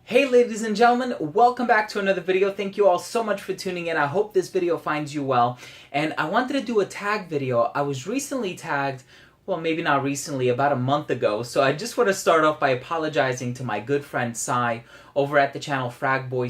Hey ladies and gentlemen, welcome back to another video. Thank you all so much for tuning in. I hope this video finds you well. And I wanted to do a tag video. I was recently tagged, well maybe not recently, about a month ago. So I just want to start off by apologizing to my good friend Sai over at the channel Bois.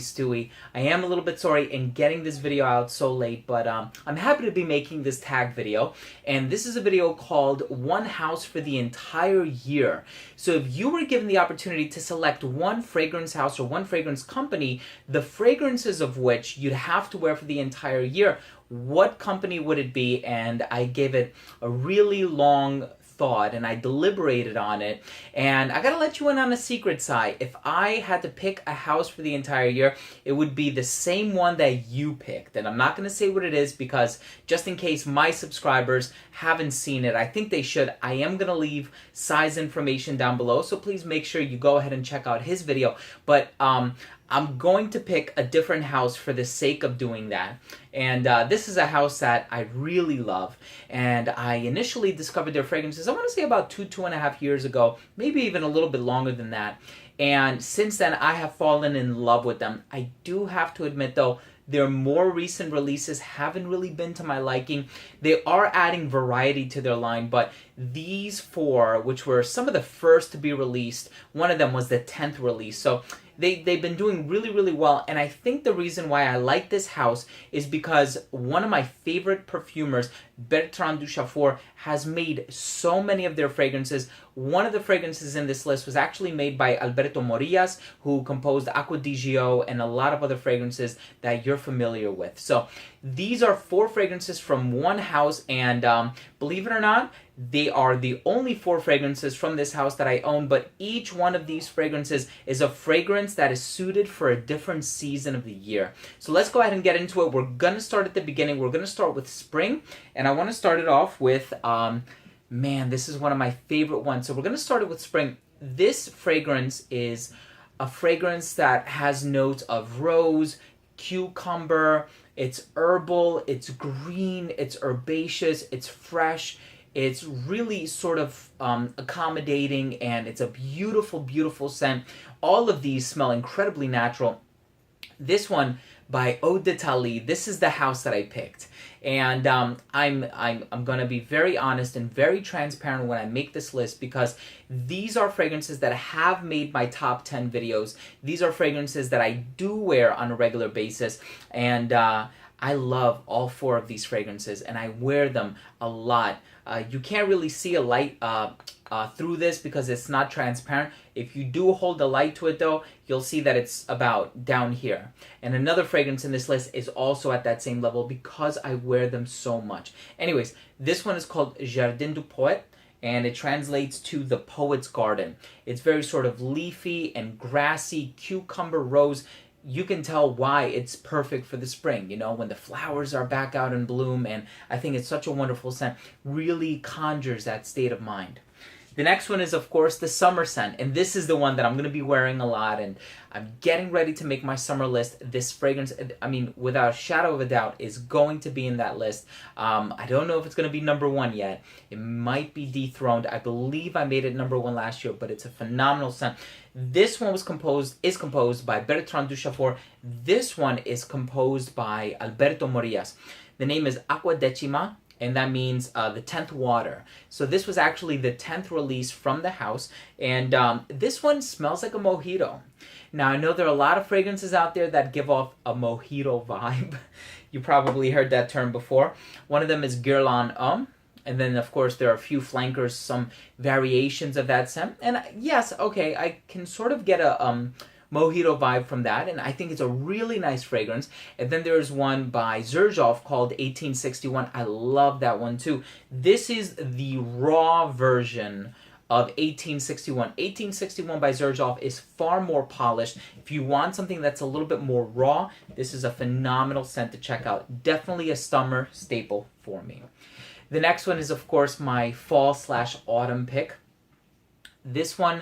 I am a little bit sorry in getting this video out so late, but I'm happy to be making this tag video. And this is a video called One House for the Entire Year. So if you were given the opportunity to select one fragrance house or one fragrance company, the fragrances of which you'd have to wear for the entire year, what company would it be? And I gave it a really long thought and I deliberated on it, and I gotta let you in on a secret side. If I had to pick a house for the entire year, it would be the same one that you picked, and I'm not gonna say what it is because just in case my subscribers haven't seen it, I think they should. I am gonna leave Sai's information down below, so please make sure you go ahead and check out his video. But I'm going to pick a different house for the sake of doing that. And this is a house that I really love. And I initially discovered their fragrances, I want to say about 2.5 years ago, maybe even a little bit longer than that. And since then, I have fallen in love with them. I do have to admit, though, their more recent releases haven't really been to my liking. They are adding variety to their line, but these four, which were some of the first to be released, one of them was the 10th release. So they've been doing really, really well. And I think the reason why I like this house is because one of my favorite perfumers, Bertrand Duchaufour, has made so many of their fragrances. One of the fragrances in this list was actually made by Alberto Morillas, who composed Acqua di Gio and a lot of other fragrances that you're familiar with. So these are 4 fragrances from one house, and believe it or not, they are the only 4 fragrances from this house that I own, but each one of these fragrances is a fragrance that is suited for a different season of the year. So let's go ahead and get into it. We're going to start at the beginning. We're going to start with spring, and I want to start it off with, man, this is one of my favorite ones. So we're going to start it with spring. This fragrance is a fragrance that has notes of rose, cucumber, it's herbal, it's green, it's herbaceous, it's fresh. It's really sort of accommodating, and it's a beautiful, beautiful scent. All of these smell incredibly natural. This one by Eau d'Italie, this is the house that I picked. And I'm going to be very honest and very transparent when I make this list, because these are fragrances that have made my top 10 videos. These are fragrances that I do wear on a regular basis, and I love all 4 of these fragrances, and I wear them a lot. You can't really see a light through this because it's not transparent. If you do hold the light to it, though, you'll see that it's about down here. And another fragrance in this list is also at that same level because I wear them so much. Anyways, this one is called Jardin du Poète, and it translates to the poet's garden. It's very sort of leafy and grassy, cucumber rose. You can tell why it's perfect for the spring, you know, when the flowers are back out in bloom, and I think it's such a wonderful scent. Really conjures that state of mind. The next one is, of course, the summer scent, and this is the one that I'm going to be wearing a lot, and I'm getting ready to make my summer list. This fragrance, I mean, without a shadow of a doubt, is going to be in that list. I don't know if it's going to be number 1 yet. It might be dethroned. I believe I made it number 1 last year, but it's a phenomenal scent. This one is composed by Bertrand Duchaufour. This one is composed by Alberto Morillas. The name is Acqua Decima, and that means the 10th water. So this was actually the 10th release from the house, and this one smells like a mojito. Now, I know there are a lot of fragrances out there that give off a mojito vibe. You probably heard that term before. One of them is Guerlain Homme, and then, of course, there are a few flankers, some variations of that scent. And yes, okay, I can sort of get a mojito vibe from that, and I think it's a really nice fragrance. And then there's one by Xerjoff called 1861. I love that one too. This is the raw version of 1861. 1861 by Xerjoff is far more polished. If you want something that's a little bit more raw, this is a phenomenal scent to check out. Definitely a summer staple for me. The next one is, of course, my fall/autumn pick. This one,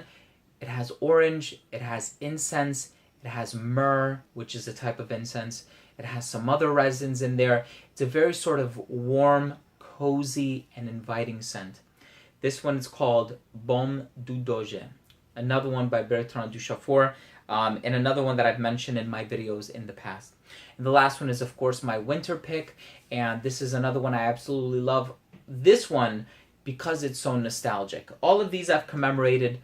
it has orange, it has incense, it has myrrh, which is a type of incense. It has some other resins in there. It's a very sort of warm, cozy, and inviting scent. This one is called Baume du Doge. Another one by Bertrand Duchaufour. and another one that I've mentioned in my videos in the past. And the last one is, of course, my winter pick, and this is another one I absolutely love. This one, because it's so nostalgic. All of these I've commemorated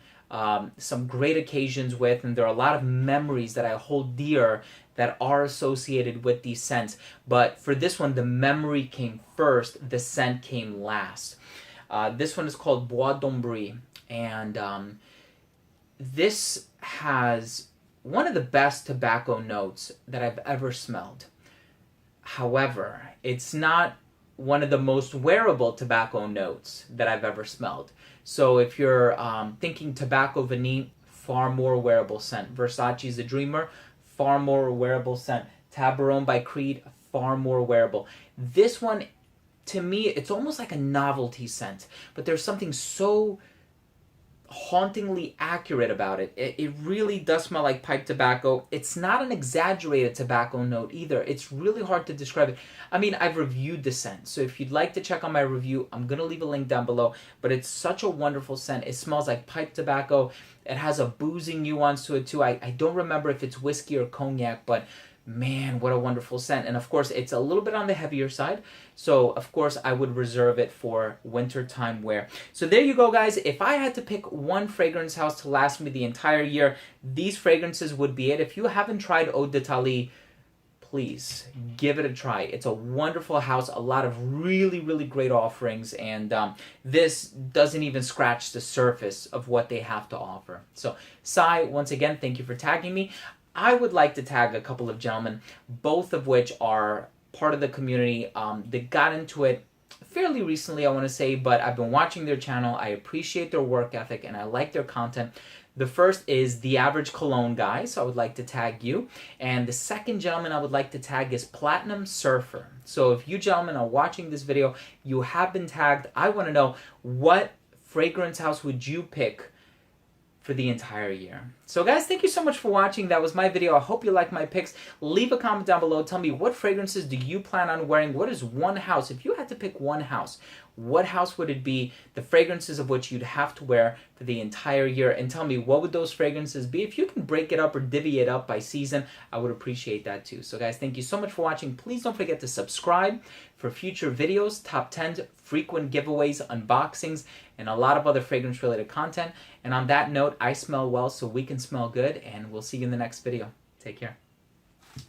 some great occasions with, and there are a lot of memories that I hold dear that are associated with these scents. But for this one, the memory came first, the scent came last. This one is called Bois, and this has one of the best tobacco notes that I've ever smelled. However, it's not one of the most wearable tobacco notes that I've ever smelled. So if you're thinking tobacco vanille, far more wearable scent. Versace's The Dreamer, far more wearable scent. Tabaron by Creed, far more wearable. This one, to me, it's almost like a novelty scent, but there's something so hauntingly accurate about it. It really does smell like pipe tobacco. It's not an exaggerated tobacco note either. It's really hard to describe it. I mean, I've reviewed the scent, so if you'd like to check out my review, I'm going to leave a link down below, but it's such a wonderful scent. It smells like pipe tobacco. It has a boozy nuance to it too. I don't remember if it's whiskey or cognac, but man, what a wonderful scent. And of course, it's a little bit on the heavier side. So of course, I would reserve it for wintertime wear. So there you go, guys. If I had to pick one fragrance house to last me the entire year, these fragrances would be it. If you haven't tried Eau d'Italie, please give it a try. It's a wonderful house, a lot of really, really great offerings, and this doesn't even scratch the surface of what they have to offer. So, Sai, once again, thank you for tagging me. I would like to tag a couple of gentlemen, both of which are part of the community. They got into it fairly recently, I want to say, but I've been watching their channel. I appreciate their work ethic, and I like their content. The first is The Average Cologne Guy, so I would like to tag you. And the second gentleman I would like to tag is Platinum Surfer. So if you gentlemen are watching this video, you have been tagged. I want to know, what fragrance house would you pick for the entire year? So guys, thank you so much for watching. That was my video. I hope you like my picks. Leave a comment down below. Tell me, what fragrances do you plan on wearing? What is one house? If you had to pick one house, what house would it be? The fragrances of which you'd have to wear for the entire year. And tell me, what would those fragrances be? If you can break it up or divvy it up by season, I would appreciate that too. So guys, thank you so much for watching. Please don't forget to subscribe for future videos, top 10, frequent giveaways, unboxings, and a lot of other fragrance related content. And on that note, I smell well, so we can smell good, and we'll see you in the next video. Take care.